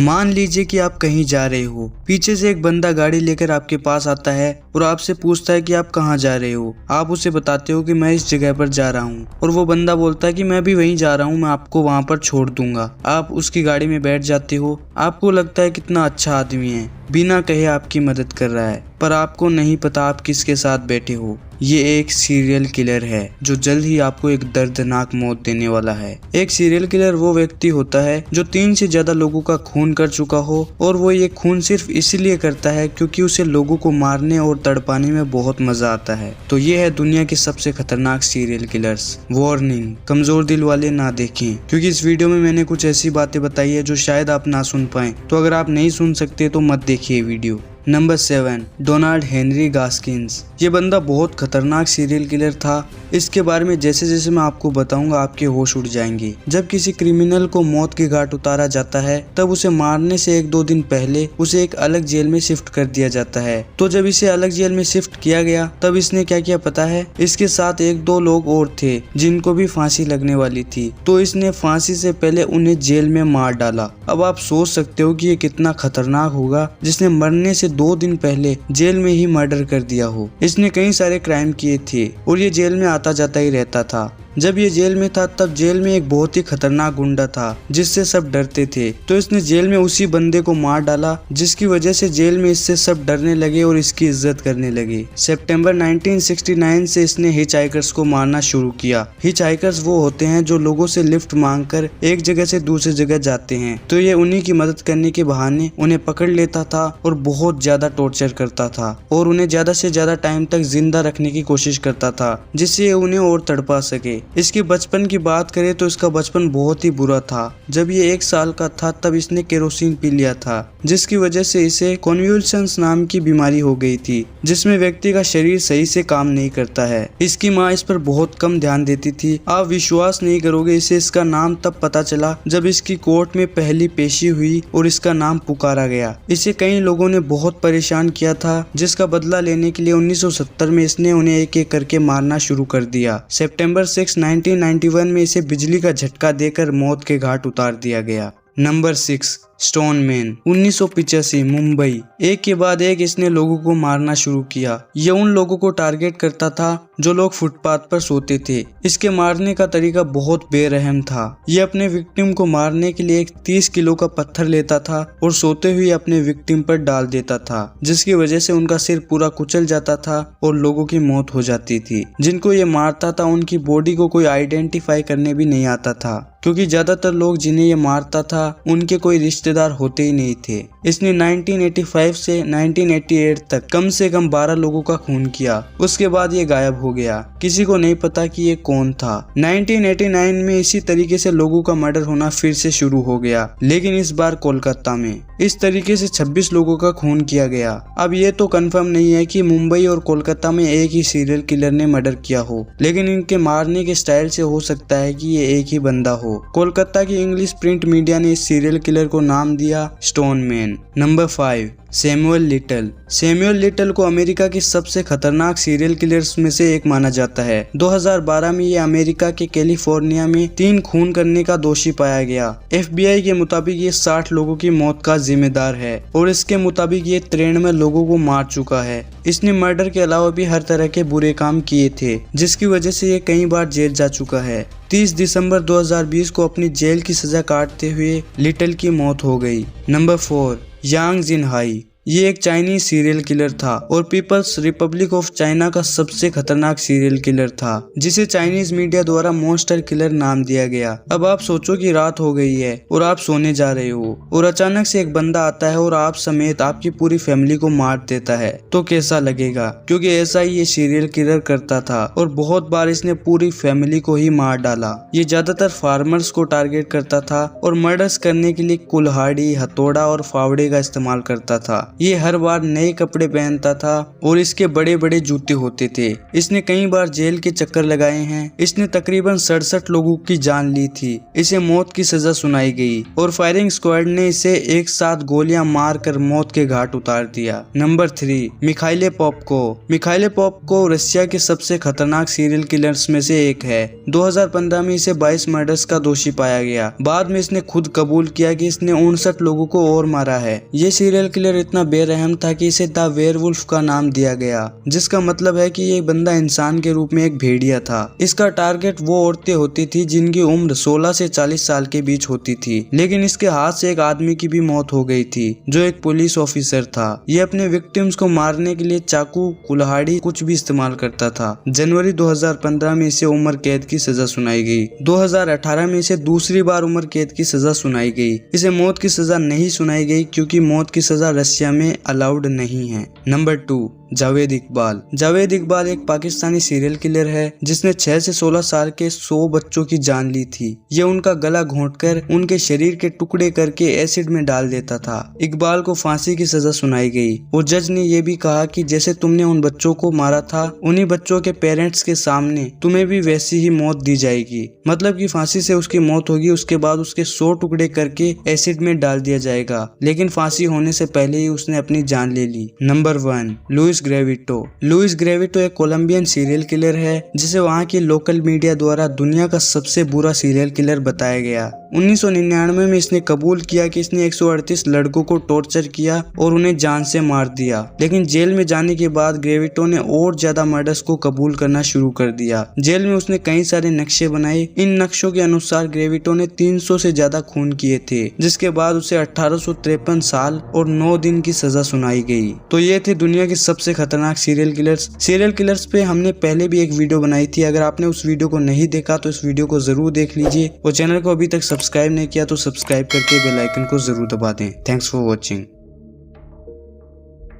मान लीजिए कि आप कहीं जा रहे हो, पीछे से एक बंदा गाड़ी लेकर आपके पास आता है और आपसे पूछता है कि आप कहाँ जा रहे हो। आप उसे बताते हो कि मैं इस जगह पर जा रहा हूँ और वो बंदा बोलता है कि मैं भी वहीं जा रहा हूँ, मैं आपको वहाँ पर छोड़ दूंगा। आप उसकी गाड़ी में बैठ जाते हो। आपको लगता है कितना अच्छा आदमी है, बिना कहे आपकी मदद कर रहा है, पर आपको नहीं पता आप किसके साथ बैठे हो। ये एक सीरियल किलर है जो जल्द ही आपको एक दर्दनाक मौत देने वाला है। एक सीरियल किलर वो व्यक्ति होता है जो 3 से ज्यादा लोगों का खून कर चुका हो, और वो ये खून सिर्फ इसलिए करता है क्योंकि उसे लोगों को मारने और तड़पाने में बहुत मजा आता है। तो ये है दुनिया के सबसे खतरनाक सीरियल किलर्स। वार्निंग, कमजोर दिल वाले ना देखें, क्योंकि इस वीडियो में मैंने कुछ ऐसी बातें बताई है जो शायद आप ना सुन पाए। तो अगर आप नहीं सुन सकते तो मत देखिए video. Number 7, Donald Henry Gaskins. ये बंदा बहुत खतरनाक सीरियल किलर था। इसके बारे में जैसे जैसे मैं आपको बताऊंगा आपके होश उड़ जाएंगे। जब किसी क्रिमिनल को मौत के घाट उतारा जाता है तब उसे मारने से 1-2 दिन पहले उसे एक अलग जेल में शिफ्ट कर दिया जाता है। तो जब इसे अलग जेल में शिफ्ट किया गया तब इसने क्या किया पता है? इसके साथ 1-2 लोग और थे जिनको भी फांसी लगने वाली थी, तो इसने फांसी से पहले उन्हें जेल में मार डाला। अब आप सोच सकते हो कि ये कितना खतरनाक होगा जिसने मरने से 2 दिन पहले जेल में ही मर्डर कर दिया हो। इसने कई सारे क्राइम किए थे और ये जेल में आता जाता ही रहता था। जब ये जेल में था तब जेल में एक बहुत ही खतरनाक गुंडा था जिससे सब डरते थे, तो इसने जेल में उसी बंदे को मार डाला, जिसकी वजह से जेल में इससे सब डरने लगे और इसकी इज्जत करने लगे। सितंबर 1969 से इसने हिचहाइकर्स को मारना शुरू किया। हिचहाइकर्स वो होते हैं जो लोगों से लिफ्ट मांगकर एक जगह से दूसरी जगह जाते हैं, तो ये उन्हीं की मदद करने के बहाने उन्हें पकड़ लेता था और बहुत ज्यादा टॉर्चर करता था और उन्हें ज्यादा से ज्यादा टाइम तक जिंदा रखने की कोशिश करता था जिससे उन्हें और तड़पा सके। इसके बचपन की बात करें तो इसका बचपन बहुत ही बुरा था। जब ये 1 साल का था तब इसने केरोसिन पी लिया था, जिसकी वजह से इसे कॉन्वुल्शंस नाम की बीमारी हो गई थी, जिसमें व्यक्ति का शरीर सही से काम नहीं करता है। इसकी माँ इस पर बहुत कम ध्यान देती थी। आप विश्वास नहीं करोगे, इसे इसका नाम तब पता चला जब इसकी कोर्ट में पहली पेशी हुई और इसका नाम पुकारा गया। इसे कई लोगों ने बहुत परेशान किया था, जिसका बदला लेने के लिए 1970 में इसने उन्हें एक एक करके मारना शुरू कर दिया। सितंबर 6, 1991 में इसे बिजली का झटका देकर मौत के घाट उतार दिया गया। Number 6, stone man. 1985 मुंबई। एक के बाद एक इसने लोगों को मारना शुरू किया। यह उन लोगों को टारगेट करता था जो लोग फुटपाथ पर सोते थे। इसके मारने का तरीका बहुत बेरहम था। यह अपने विक्टिम को मारने के लिए एक 30 किलो का पत्थर लेता था और सोते हुए अपने विक्टिम पर डाल देता था, जिसकी वजह से उनका सिर पूरा कुचल जाता था और लोगों की मौत हो जाती थी। जिनको ये मारता था उनकी बॉडी को कोई आइडेंटिफाई करने भी नहीं आता था, क्योंकि ज्यादातर लोग जिन्हें ये मारता था उनके कोई रिश्तेदार होते ही नहीं थे। इसने 1985 से 1988 तक कम से कम 12 लोगों का खून किया। उसके बाद ये गायब हो गया। किसी को नहीं पता कि ये कौन था। 1989 में इसी तरीके से लोगों का मर्डर होना फिर से शुरू हो गया, लेकिन इस बार कोलकाता में। इस तरीके से 26 लोगों का खून किया गया। अब ये तो कंफर्म नहीं है कि मुंबई और कोलकाता में एक ही सीरियल किलर ने मर्डर किया हो, लेकिन इनके मारने के स्टाइल से हो सकता है कि ये एक ही बंदा हो। कोलकाता की इंग्लिश प्रिंट मीडिया ने इस सीरियल किलर को नाम दिया stone man. Number 5, Samuel little. Samuel little को अमेरिका की सबसे खतरनाक सीरियल किलर्स में से एक माना जाता है। 2012 में ये अमेरिका के कैलिफोर्निया में 3 खून करने का दोषी पाया गया। FBI के मुताबिक ये 60 लोगों की मौत का जिम्मेदार है और इसके मुताबिक ये 93 लोगों को मार चुका है। इसने मर्डर के अलावा भी हर तरह के बुरे काम किए थे, जिसकी वजह से ये कई बार जेल जा चुका है। 30 दिसंबर 2020 को अपनी जेल की सजा काटते हुए लिटल की मौत हो गई। नंबर 4, यांग जिनहाई। ये एक चाइनीज सीरियल किलर था और पीपल्स रिपब्लिक ऑफ चाइना का सबसे खतरनाक सीरियल किलर था, जिसे चाइनीज मीडिया द्वारा मॉन्स्टर किलर नाम दिया गया। अब आप सोचो कि रात हो गई है और आप सोने जा रहे हो और अचानक से एक बंदा आता है और आप समेत आपकी पूरी फैमिली को मार देता है, तो कैसा लगेगा? क्योंकि ऐसा ही ये सीरियल किलर करता था और बहुत बार इसने पूरी फैमिली को ही मार डाला। ये ज्यादातर फार्मर्स को टारगेट करता था और मर्डर्स करने के लिए कुल्हाड़ी, हथौड़ा और फावड़े का इस्तेमाल करता था। ये हर बार नए कपड़े पहनता था और इसके बड़े बड़े जूते होते थे। इसने कई बार जेल के चक्कर लगाए हैं। इसने तकरीबन 67 लोगों की जान ली थी। इसे मौत की सजा सुनाई गई और फायरिंग स्क्वाड ने इसे एक साथ गोलियां मारकर मौत के घाट उतार दिया। Number 3, Mikhail Popkov. Mikhail Popkov Russia के सबसे खतरनाक सीरियल किलर्स में से एक है। 2015 में इसे 22 मर्डर्स का दोषी पाया गया। बाद में इसने खुद कबूल किया कि इसने 59 लोगों को और मारा है। ये सीरियल किलर इतना बेरहम था कि इसे द वेयरवुल्फ का नाम दिया गया, जिसका मतलब है कि ये बंदा इंसान के रूप में एक भेड़िया था। इसका टारगेट वो औरतें होती थी जिनकी उम्र 16 से 40 साल के बीच होती थी। लेकिन इसके हाथ से एक आदमी की भी मौत हो गई थी जो एक पुलिस ऑफिसर था। ये अपने विक्टिम्स को मारने के लिए चाकू, कुल्हाड़ी कुछ भी इस्तेमाल करता था। जनवरी 2015 में इसे उम्र कैद की सजा सुनाई गई। 2018 में इसे दूसरी बार उम्र कैद की सजा सुनाई गई। इसे मौत की सजा नहीं सुनाई गई क्योंकि मौत की सजा रशिया में अलाउड नहीं है। नंबर 2, जावेद इकबाल। जावेद इकबाल एक पाकिस्तानी सीरियल किलर है जिसने 6 से 16 साल के 100 बच्चों की जान ली थी। ये उनका गला घोंटकर उनके शरीर के टुकड़े करके एसिड में डाल देता था। इकबाल को फांसी की सजा सुनाई गई और जज ने यह भी कहा कि जैसे तुमने उन बच्चों को मारा था, उन्हीं बच्चों के पेरेंट्स के सामने तुम्हें भी वैसी ही मौत दी जाएगी। मतलब कि फांसी से उसकी मौत होगी, उसके बाद उसके 100 टुकड़े करके एसिड में डाल दिया जाएगा। लेकिन फांसी होने से पहले ही उसने अपनी जान ले ली। Number 1, Luis Garavito. Luis Garavito एक कोलंबियन सीरियल किलर है जिसे वहाँ की लोकल मीडिया द्वारा दुनिया का सबसे बुरा सीरियल किलर बताया गया। 1999 में इसने कबूल किया कि इसने 138 लड़कों को टॉर्चर किया और उन्हें जान से मार दिया। लेकिन जेल में जाने के बाद ग्रेविटो ने और ज्यादा मर्डर्स को कबूल करना शुरू कर दिया। जेल में उसने कई सारे नक्शे बनाए। इन नक्शों के अनुसार ग्रेविटो ने 300 से ज्यादा खून किए थे, जिसके बाद उसे 1853 साल और 9 दिन की सजा सुनाई गई। तो ये थे दुनिया के सबसे खतरनाक सीरियल किलर्स। सीरियल किलर्स पे हमने पहले भी एक वीडियो बनाई थी। अगर आपने उस वीडियो को नहीं देखा तो इस वीडियो को जरूर देख लीजिए और चैनल को अभी तक सब्सक्राइब नहीं किया तो सब्सक्राइब करके बेल आइकन को जरूर दबा दें। Thanks for watching.